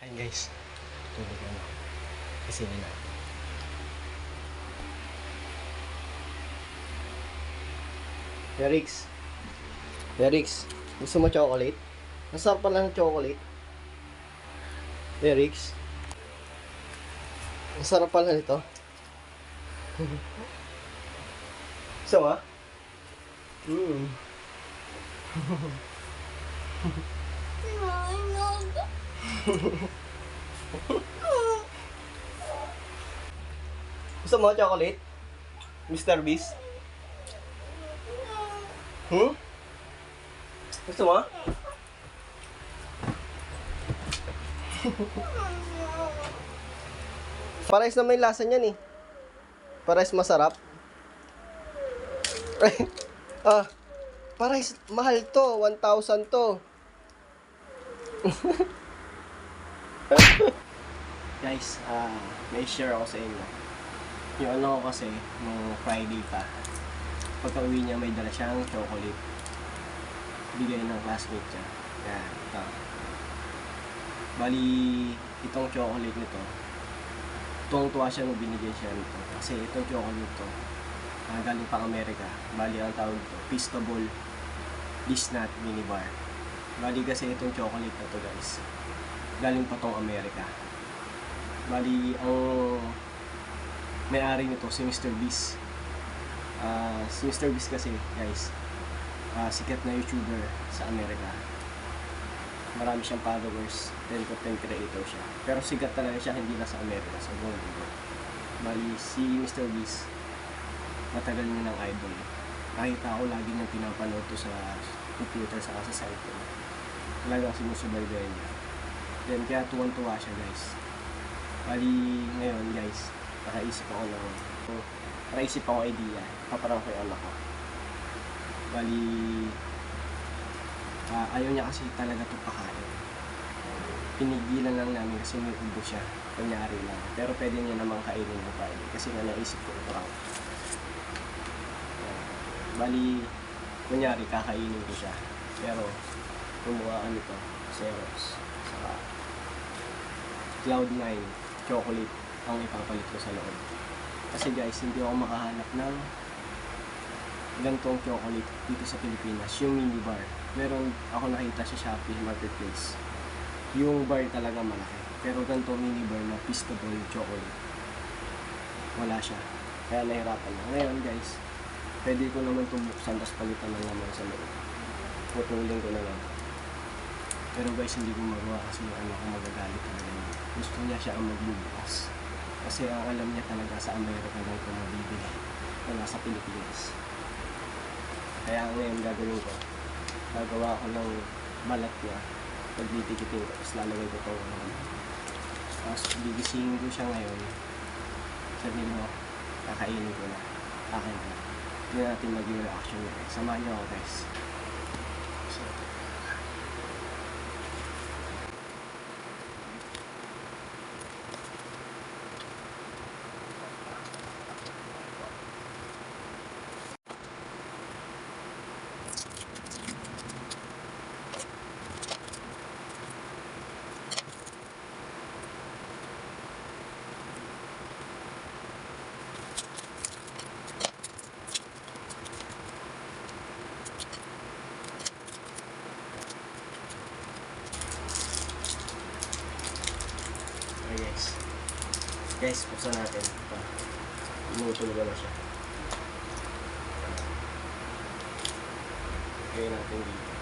Ayun guys, tulog na. Kasi na. Yarix. Yarix, gusto mo chocolate? Masarap pala ng chocolate. Yarix. Masarap pala nito. Gusto mo? Gusto mo chocolate? Mr. Beast? Gusto mo? Parehas na may lasa niyan eh. Parehas masarap. Parehas mahal to. 1,000 to. Guys, may share ako sa inyo. Yung ano ko kasi, nung Friday pa, pagka uwi niya may dala siyang chocolate. Bigay ng classmate niya. Yan, ito. Bali, itong chocolate nito, tuwang-tuwa siya nung binigay siya nito. Kasi itong chocolate to, galing pang Amerika. Bali, ang tawag ito, Feastable Disnut Mini Bar. Bali kasi itong chocolate na to guys, galing pa tong Amerika. Bali, ang may-ari nito si Mr. Beast. Si Mr. Beast kasi guys, sikat na YouTuber sa Amerika. Marami siyang followers, 10 content creator siya. Pero sikat talaga siya hindi na sa Amerika, sa buong mundo. Bali, si Mr. Beast, matagal niya ng idol. Nakita ko lagi niyang pinapanood to sa computer sa site ko. Talagang sinusubaybayan niya. Then kaya tuwan-tuwa siya guys. Bali, ngayon guys, nakaisip ako idea, paparang ko yung anak ko. Bali, ayaw niya kasi talaga ito pakain. Pinigilan lang namin kasi may ubo siya, kunyari lang. Pero pwede niya namang kainin ng kain kasi nga naisip ko ito lang. Bali, kunyari kakainin ko siya. Pero, kumuha kami ito, Xerox, saka Cloud9 chocolate ang ipapalit ko sa loob. Kasi guys, hindi ako makahanap ng ganitong chocolate dito sa Pilipinas, yung mini bar. Meron ako nakita sa Shopee Marketplace. Yung bar talaga malaki. Pero ganitong mini bar na Feastable chocolate, wala siya. Kaya nahirapan na. Ngayon guys, pwede ko naman itong buksan tapos palitan ng laman sa loob. Putulin ko na lang. Pero guys, hindi ko magawa kasi yung anak ko magagalit talaga niya. Gusto niya siya ang magbubukas. Kasi ang alam niya talaga sa Amerika lang ito mabibili. Wala sa Pilipinas. Kaya ngayon gagawin ko, gagawa ko ng balat niya. Pagdidikitin ko, tapos lalagay ko ito. Tapos bigisingin ko siya ngayon. Sabihin mo, kakainin ko na. Akin na. Hindi natin maging reaction niya. Samahan niyo ako guys. Guys, buksan natin. Lumutulog na siya. Kaya natin dito.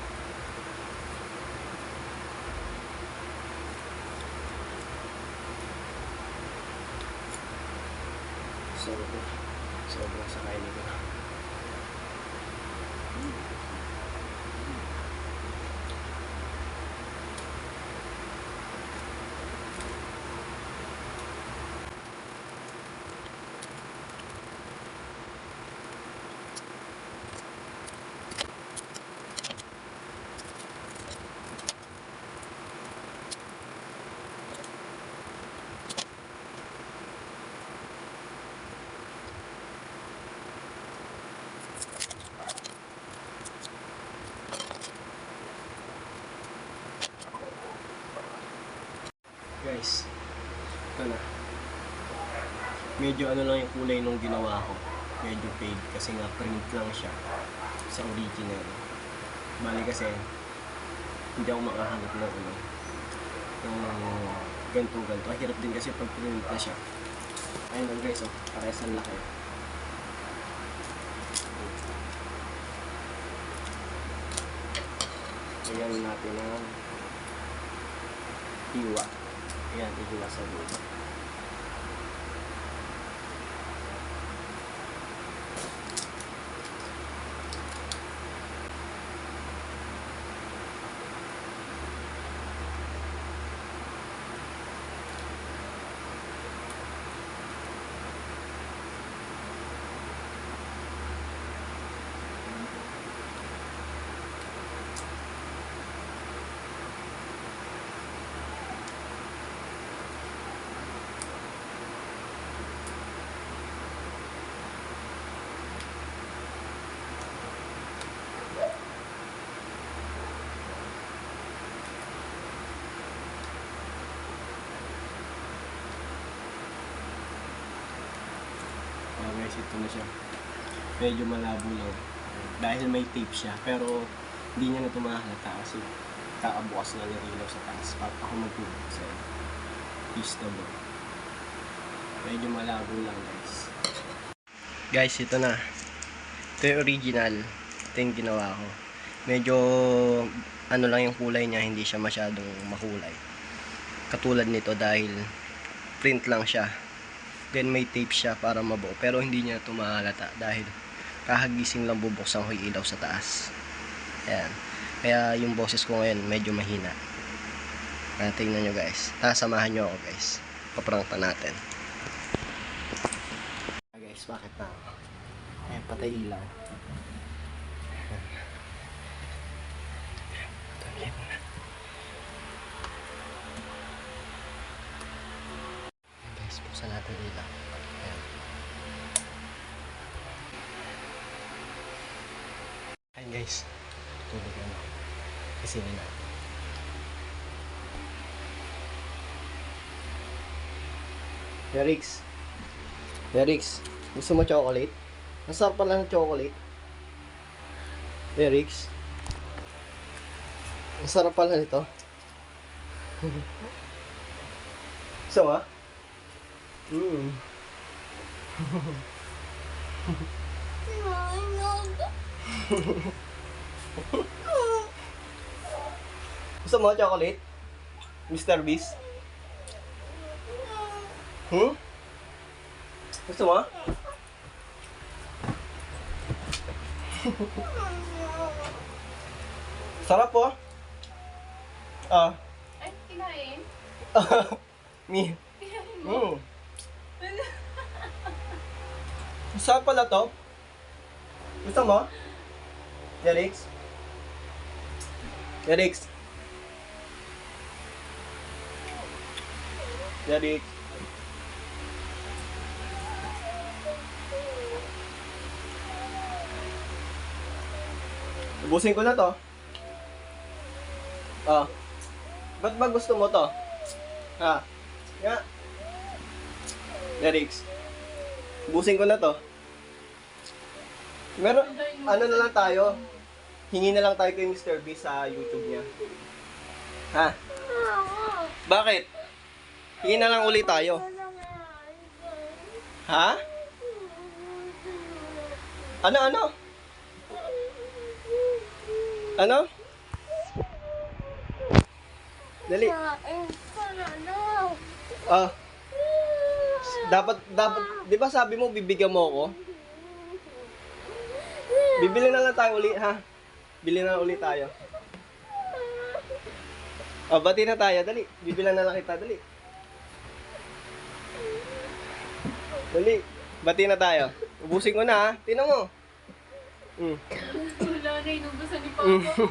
Sobra sa kainin ko. Guys, ito na. Medyo ano lang yung kulay nung ginawa ko. Medyo fade kasi nga print lang siya sa original. Bali kasi hindi ako makahanap ng ano. Yung ganto-ganto. Hirap din kasi pag print na siya. Ayun lang guys, oh. Parehas ang laki. Ayan natin ang hiwa. Ayan, ihiwa sa loob. Guys, ito na siya. Medyo malabo lang. Dahil may tape siya. Pero hindi niya na ito mahalata kasi kakabukas na ng ilaw sa taas. Para ako magbubukas sa piece na ba. Medyo malabo lang guys. Guys, ito na. Ito yung original. Ito yung ginawa ko. Medyo ano lang yung kulay niya. Hindi siya masyadong makulay. Katulad nito dahil print lang siya. Then may tape siya para mabuo. Pero hindi niya ito mahalata dahil kahagising lang bubuksan ko yung ilaw sa taas. Ayan. Kaya yung boses ko ngayon medyo mahina. Kaya tingnan nyo guys. Samahan nyo ako guys. Paprangta natin. Guys, bakit na ako? Ayan, patay ilaw. Buksan natin ilaw. Ayan. Ayan guys. Tulog na ako. Isinin natin. Derix. Derix. Gusto mo chocolate? Masarap pala ng chocolate. Derix. Masarap pala nito. Gusto mo? Gusto mo chocolate? Mr. Beast? Gusto mo? Sarap po. Ay, kinain? Mi. Saan pala to? Gusto mo? Derix? Derix? Derix? Ubusin ko na to. Ba't ba gusto mo to? Ha? Nga? Derix? Ubusin ko na to. Meron, ano na lang tayo? Hingi na lang tayo kay Mr. Beast sa YouTube niya. Ha? Bakit? Hingi na lang ulit tayo. Ha? Ano? Ano? Dali. Dapat, di ba sabi mo bibigyan mo ako? Bibili na lang tayo ulit, ha? Bili na lang ulit tayo. Bati na tayo, dali. Bibilan na lang kita, dali. Dali, bati na tayo. Ubusin ko na, ha? Tingnan mo. Wala na, inubusan ni Papa.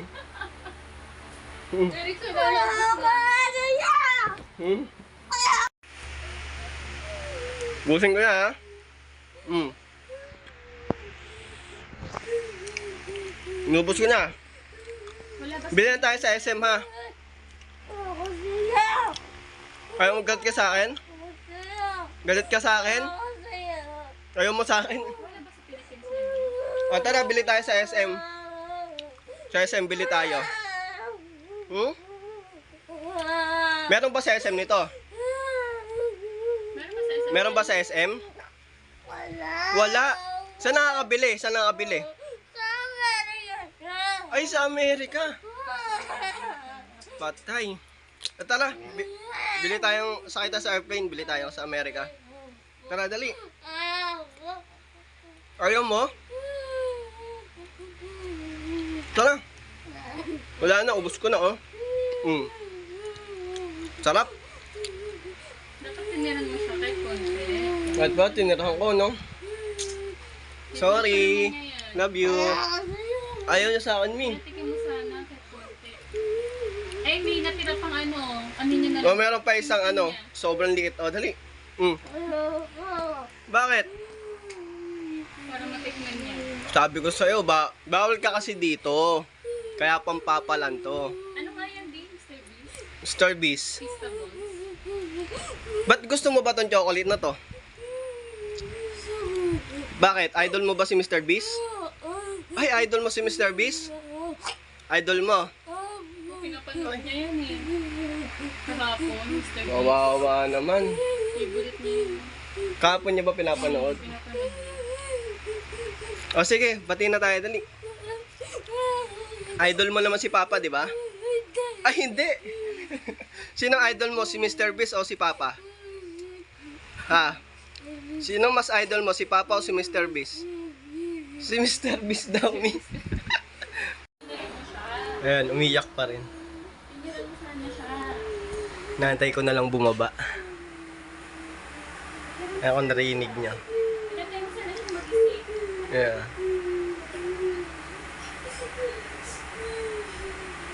Derek, wala na. Ubusin ko na, ha? Inubos ko na. Bilhin na tayo sa SM, ha? Ayaw mo galit ka sa akin? Galit ka sa akin? Ayaw mo sa akin? Wala ba sa Philippines? O tara, bili tayo sa SM. Sa SM, bili tayo. Hmm? Meron ba sa SM nito? Meron ba sa SM? Meron ba sa SM? Wala. Saan nakakabili? Saan nakakabili? Ay, sa Amerika. Patay. Tara, bili tayong, sakay tayo sa airplane, bili tayo sa Amerika. Tara, dali. Ayaw mo? Tara. Wala na, ubos ko na, oh. Sarap. Dapat tiniran mo siya kay konti. At ba, tinirahan ko, no? Sorry. Love you. Ayaw niya sa akin, Mi. Tikin mo sana kay konti. Ay, may natira pang ano. Ano niya na O, meron pa isang ano, sobrang liit. O, dali. Bakit? para matikman niya. Sabi ko sa'yo, bawal ka kasi dito. Kaya pampapalan to. Ano nga yan din, Mr. Beast? Star Beast. Feastables. Ba't gusto mo ba tong chocolate na to? Bakit? Idol mo ba si Mr. Beast? Ay, idol mo si Mr. Beast? Idol mo? Pinapanood niya yan eh. Kahapon, Mr. Beast. Kawawa naman. Favorite niya yun. Kahapon niya ba pinapanood? Pinapanood niya. O sige, batiin na tayo, dali. Idol mo naman si Papa, di ba? Ay, hindi. Sinong idol mo? Si Mr. Beast o si Papa? Ha? Sinong mas idol mo? Si Papa o si Mr. Beast? Si Mr. Beast daw, Mi. Ayan, umiyak pa rin. Tingiran mo sana siya. Naantay ko na lang bumaba. Ayan ko narinig niya. Pinatay mo sana siya mag-isip. Yeah.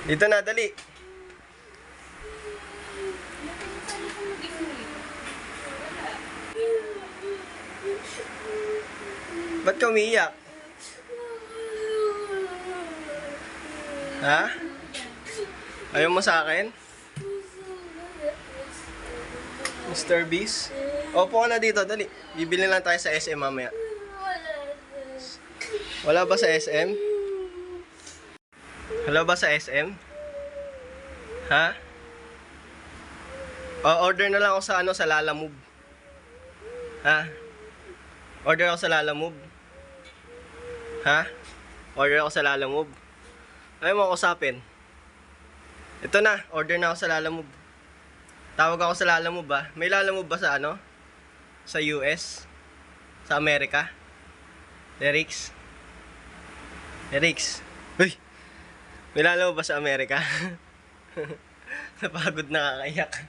Dito na, dali. Pinatay mo sana siya mag-isip. Ba't ka umiiyak? Ha? Ayaw mo sa akin? Mr. Beast? Opo ka na dito, dali. Bibili lang tayo sa SM mamaya. Wala ba sa SM? Wala ba sa SM? Ha? O, order na lang ako sa sa Lalamove. Ha? Order ako sa Lalamove. Ha? Order ako sa Lalamove. Ayaw mo ako usapin. Ito na, order na ako sa Lalamove. Tawag ako sa Lalamove ba? May Lalamove ba sa Sa US? Sa Amerika? Derix? Derix? Uy! May Lalamove ba sa Amerika? Napagod na kakaiyak.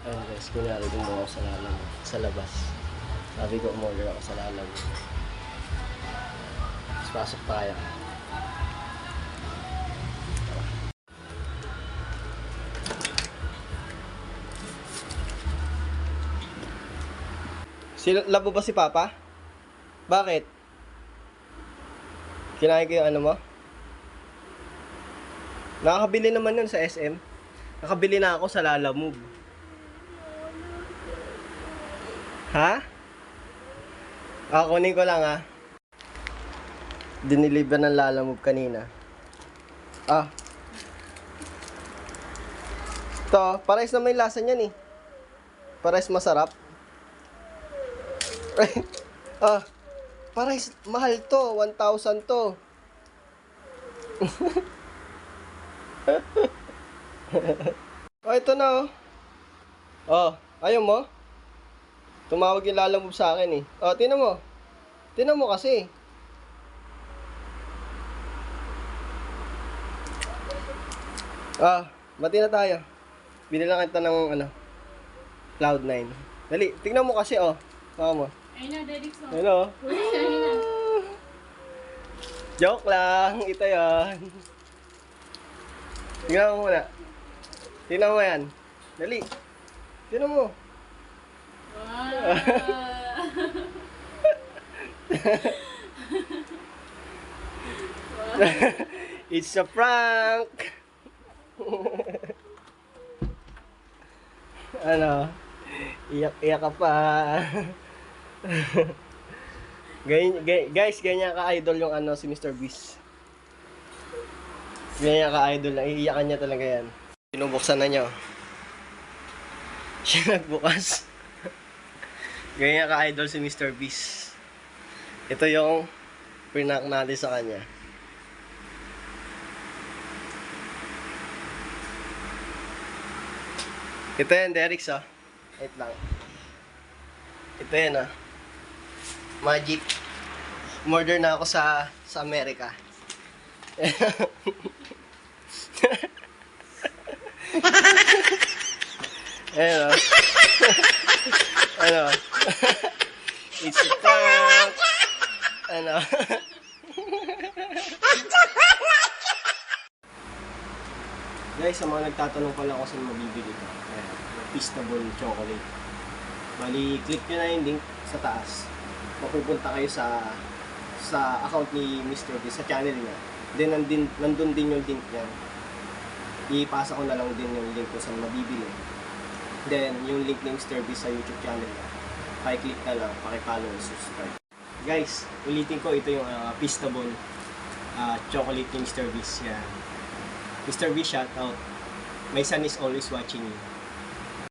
Ayun guys, kunyari kung ako sa Lalamove. Sa labas. Sabi ko umorder ako sa Lalamove. Tapos pasok tayo. Labo ba si Papa? Bakit? Kinain ko yung ano mo? Nakakabili naman yun sa SM. Nakabili na ako sa Lalamove. Ha? Kunin ko lang ha. Diniliver ng Lalamove kanina. Ito, pares naman yung lasa niyan eh. Pares masarap. Pares mahal to. 1,000 to. Ito na oh. Ayaw mo? Tumawag yung Lalamove sa akin eh. Tingnan mo. Tingnan mo kasi. Bati na tayo. Bili lang kita ng Cloud9. Dali, tingnan mo kasi Mama mo. Ayun na, Daddy. So. Ayun o. Ayun na. Joke lang. Ito yun. Tingnan mo muna. Tingnan mo yan. Dali. Tingnan mo. Wow. It's a prank. Ano? Iyak ka pa. Guys, ganyan ka-idol yung ano, si Mr. Beast. Ganyan ka-idol na. Iiyakan niya talaga yan. Pinubuksan na niya. Siya nagbukas. Ganyan ka-idol si Mr. Beast. Ito yung prinak natin sa kanya. Ito yan, Derek, ah. Wait lang. Ito yan, ah. Magic. Murder na ako sa Amerika. Ayan, oh. Ano? It's a prank. Ano? Guys, sa mga nagtatanong pala kung saan mabibili ito. Ayan, Feastable chocolate. Bali, click nyo na yung link sa taas. Mapupunta kayo sa account ni Mr. B, sa channel niya. Then, nandun din yung link niya. Ipasa ko na lang din yung link kung saan mabibili. Then, yung link ni Mr. B sa YouTube channel niya. Paki-click na lang, paki-follow and subscribe. Guys, ulitin ko, ito yung Feastable chocolate ni Mr. B. Yan. Mr. B, shout out. My son is always watching you.